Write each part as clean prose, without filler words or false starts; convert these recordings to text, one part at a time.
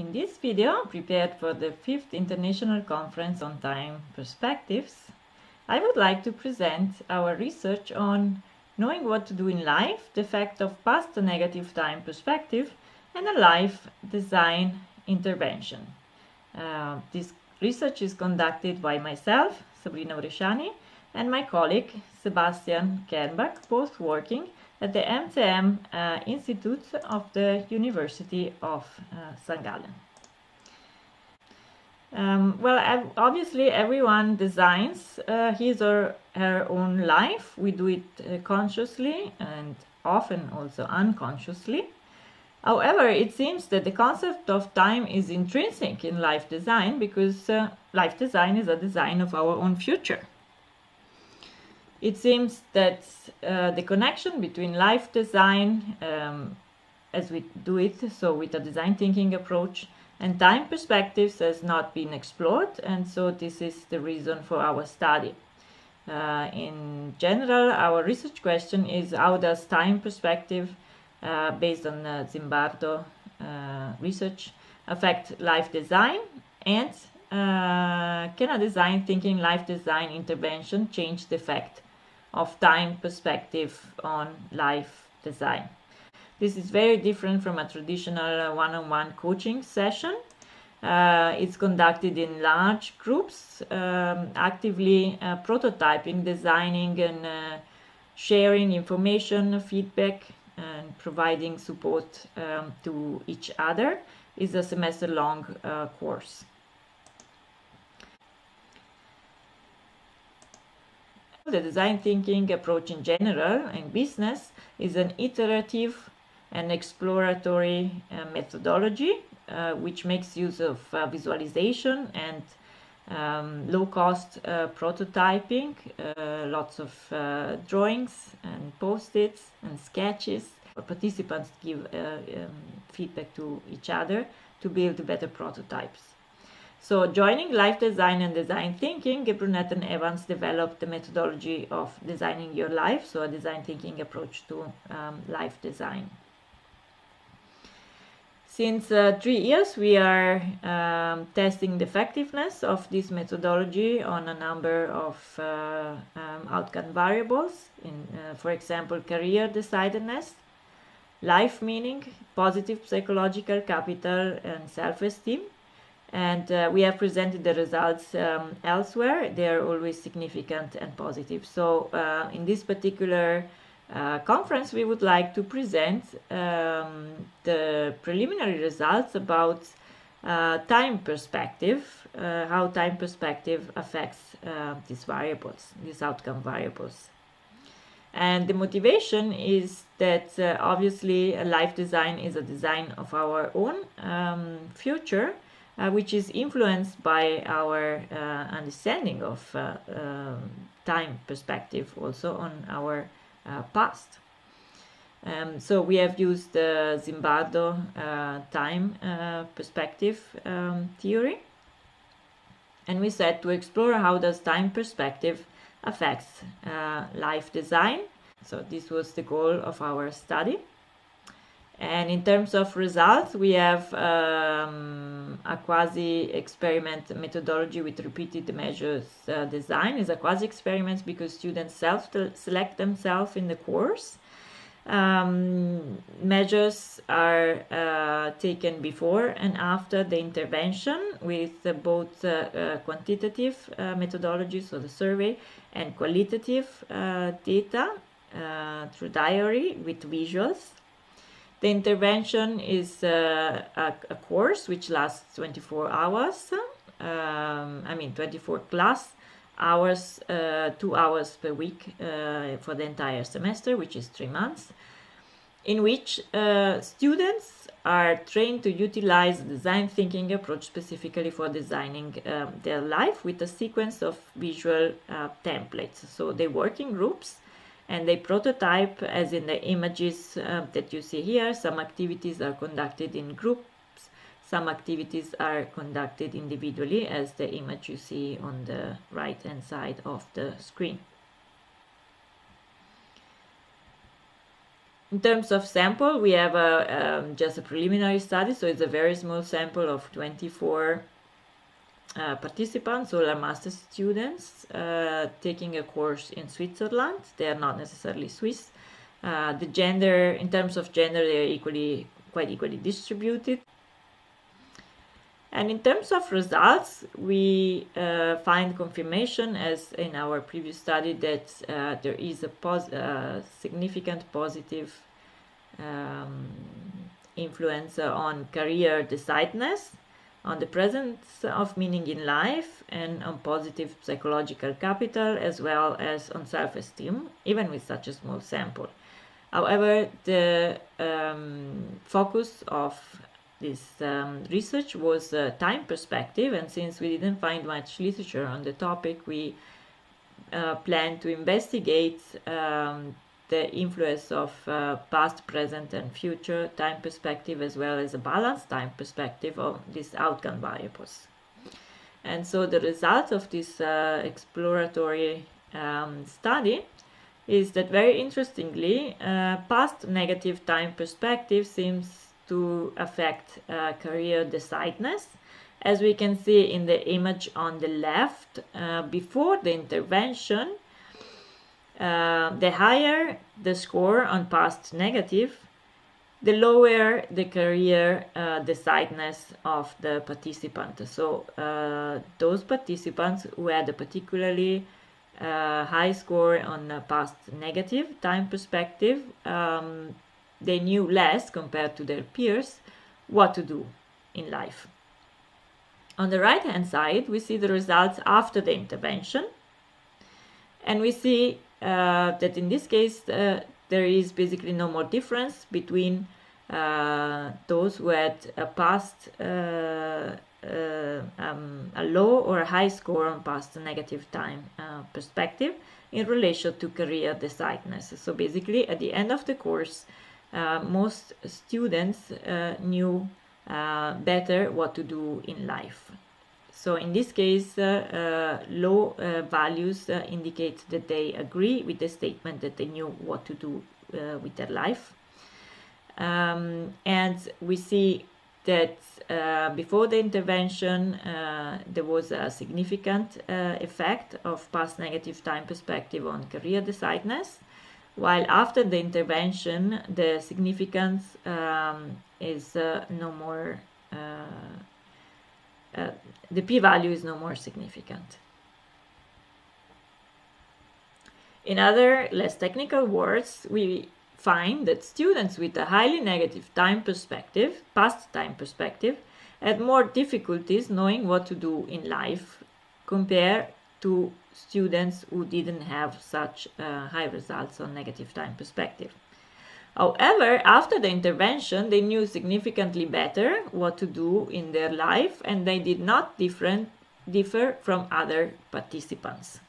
In this video, prepared for the 5th International Conference on Time Perspectives, I would like to present our research on knowing what to do in life, the effect of past to negative time perspective, and a life design intervention. This research is conducted by myself, Sabrina Bresciani, and my colleague, Sebastian Kernbach, both working at the MTM Institute of the University of St. Gallen. Obviously everyone designs his or her own life. We do it consciously and often also unconsciously. However, it seems that the concept of time is intrinsic in life design because life design is a design of our own future. It seems that the connection between life design, as we do it, so with a design thinking approach, and time perspectives has not been explored, and so this is the reason for our study. In general, our research question is how does time perspective, based on Zimbardo research, affect life design, and can a design thinking life design intervention change the effect of time perspective on life design? This is very different from a traditional one-on-one coaching session. It's conducted in large groups, actively prototyping, designing, and sharing information, feedback, and providing support to each other. Is a semester-long course. The design thinking approach in general and business is an iterative and exploratory methodology which makes use of visualization and low-cost prototyping, lots of drawings and post-its and sketches. Participants give feedback to each other to build better prototypes. So, joining life design and design thinking, Brunette and Evans developed the methodology of designing your life, so a design thinking approach to life design. Since 3 years, we are testing the effectiveness of this methodology on a number of outcome variables, for example, career decidedness, life meaning, positive psychological capital, and self-esteem. And we have presented the results elsewhere. They are always significant and positive. So in this particular conference, we would like to present the preliminary results about time perspective, how time perspective affects these variables, these outcome variables. And the motivation is that obviously life design is a design of our own future, which is influenced by our understanding of time perspective also on our past. So we have used the Zimbardo time perspective theory, and we said to explore how does time perspective affects life design. So this was the goal of our study. And in terms of results, we have a quasi-experiment methodology with repeated measures design. It's a quasi-experiment because students self-select themselves in the course. Measures are taken before and after the intervention with both quantitative methodology, so the survey, and qualitative data through diary with visuals. The intervention is a course which lasts 24 hours, 24 plus hours, 2 hours per week for the entire semester, which is 3 months, in which students are trained to utilize the design thinking approach specifically for designing their life with a sequence of visual templates. So they work in groups, and they prototype, as in the images that you see here. Some activities are conducted in groups, some activities are conducted individually, as the image you see on the right hand side of the screen. In terms of sample, we have just a preliminary study, so it's a very small sample of 24 participants, all are master students taking a course in Switzerland. They are not necessarily Swiss. The gender, in terms of gender, they are quite equally distributed. And in terms of results, we find confirmation, as in our previous study, that there is a significant positive influence on career decisiveness, on the presence of meaning in life, and on positive psychological capital, as well as on self-esteem, even with such a small sample. However, the focus of this research was time perspective, and since we didn't find much literature on the topic, we plan to investigate the influence of past, present, and future time perspective, as well as a balanced time perspective of these outcome variables. And so the result of this exploratory study is that, very interestingly, past negative time perspective seems to affect career decisiveness. As we can see in the image on the left, before the intervention, the higher the score on past negative, the lower the career decisiveness of the participant. So those participants who had a particularly high score on past negative time perspective, they knew less compared to their peers what to do in life. On the right hand side, we see the results after the intervention, and we see that in this case there is basically no more difference between those who had a past a low or a high score on past negative time perspective in relation to career decisiveness. So basically, at the end of the course, most students knew better what to do in life. So in this case, low values indicate that they agree with the statement that they knew what to do with their life. And we see that before the intervention, there was a significant effect of past negative time perspective on career decisiveness, while after the intervention, the significance is no more, the p-value is no more significant. In other, less technical words, we find that students with a highly negative time perspective, past time perspective, had more difficulties knowing what to do in life compared to students who didn't have such high results on negative time perspective. However, after the intervention, they knew significantly better what to do in their life, and they did not differ from other participants.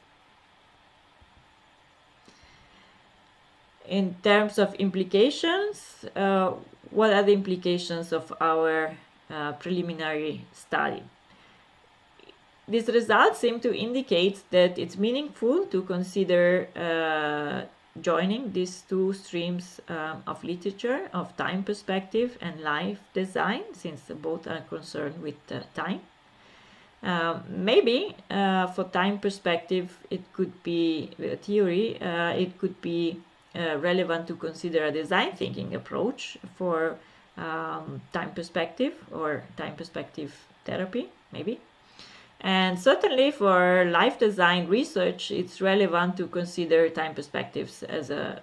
In terms of implications, what are the implications of our preliminary study? These results seem to indicate that it's meaningful to consider joining these two streams of literature, of time perspective and life design, since both are concerned with time. Maybe for time perspective, it could be a theory, it could be relevant to consider a design thinking approach for time perspective or time perspective therapy, maybe. And certainly for life design research, it's relevant to consider time perspectives as a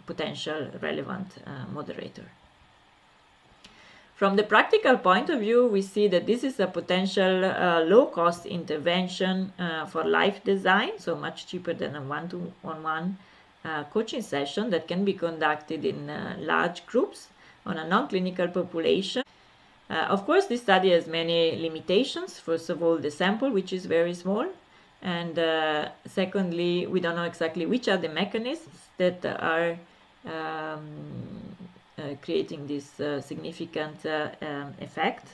potential relevant moderator. From the practical point of view, we see that this is a potential low-cost intervention for life design, so much cheaper than a one-to-one coaching session that can be conducted in large groups on a non-clinical population. Of course, this study has many limitations. First of all, the sample, which is very small, and secondly, we don't know exactly which are the mechanisms that are creating this significant effect.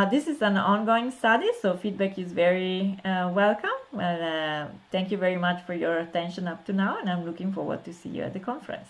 This is an ongoing study, so feedback is very welcome. Well, thank you very much for your attention up to now, and I'm looking forward to see you at the conference.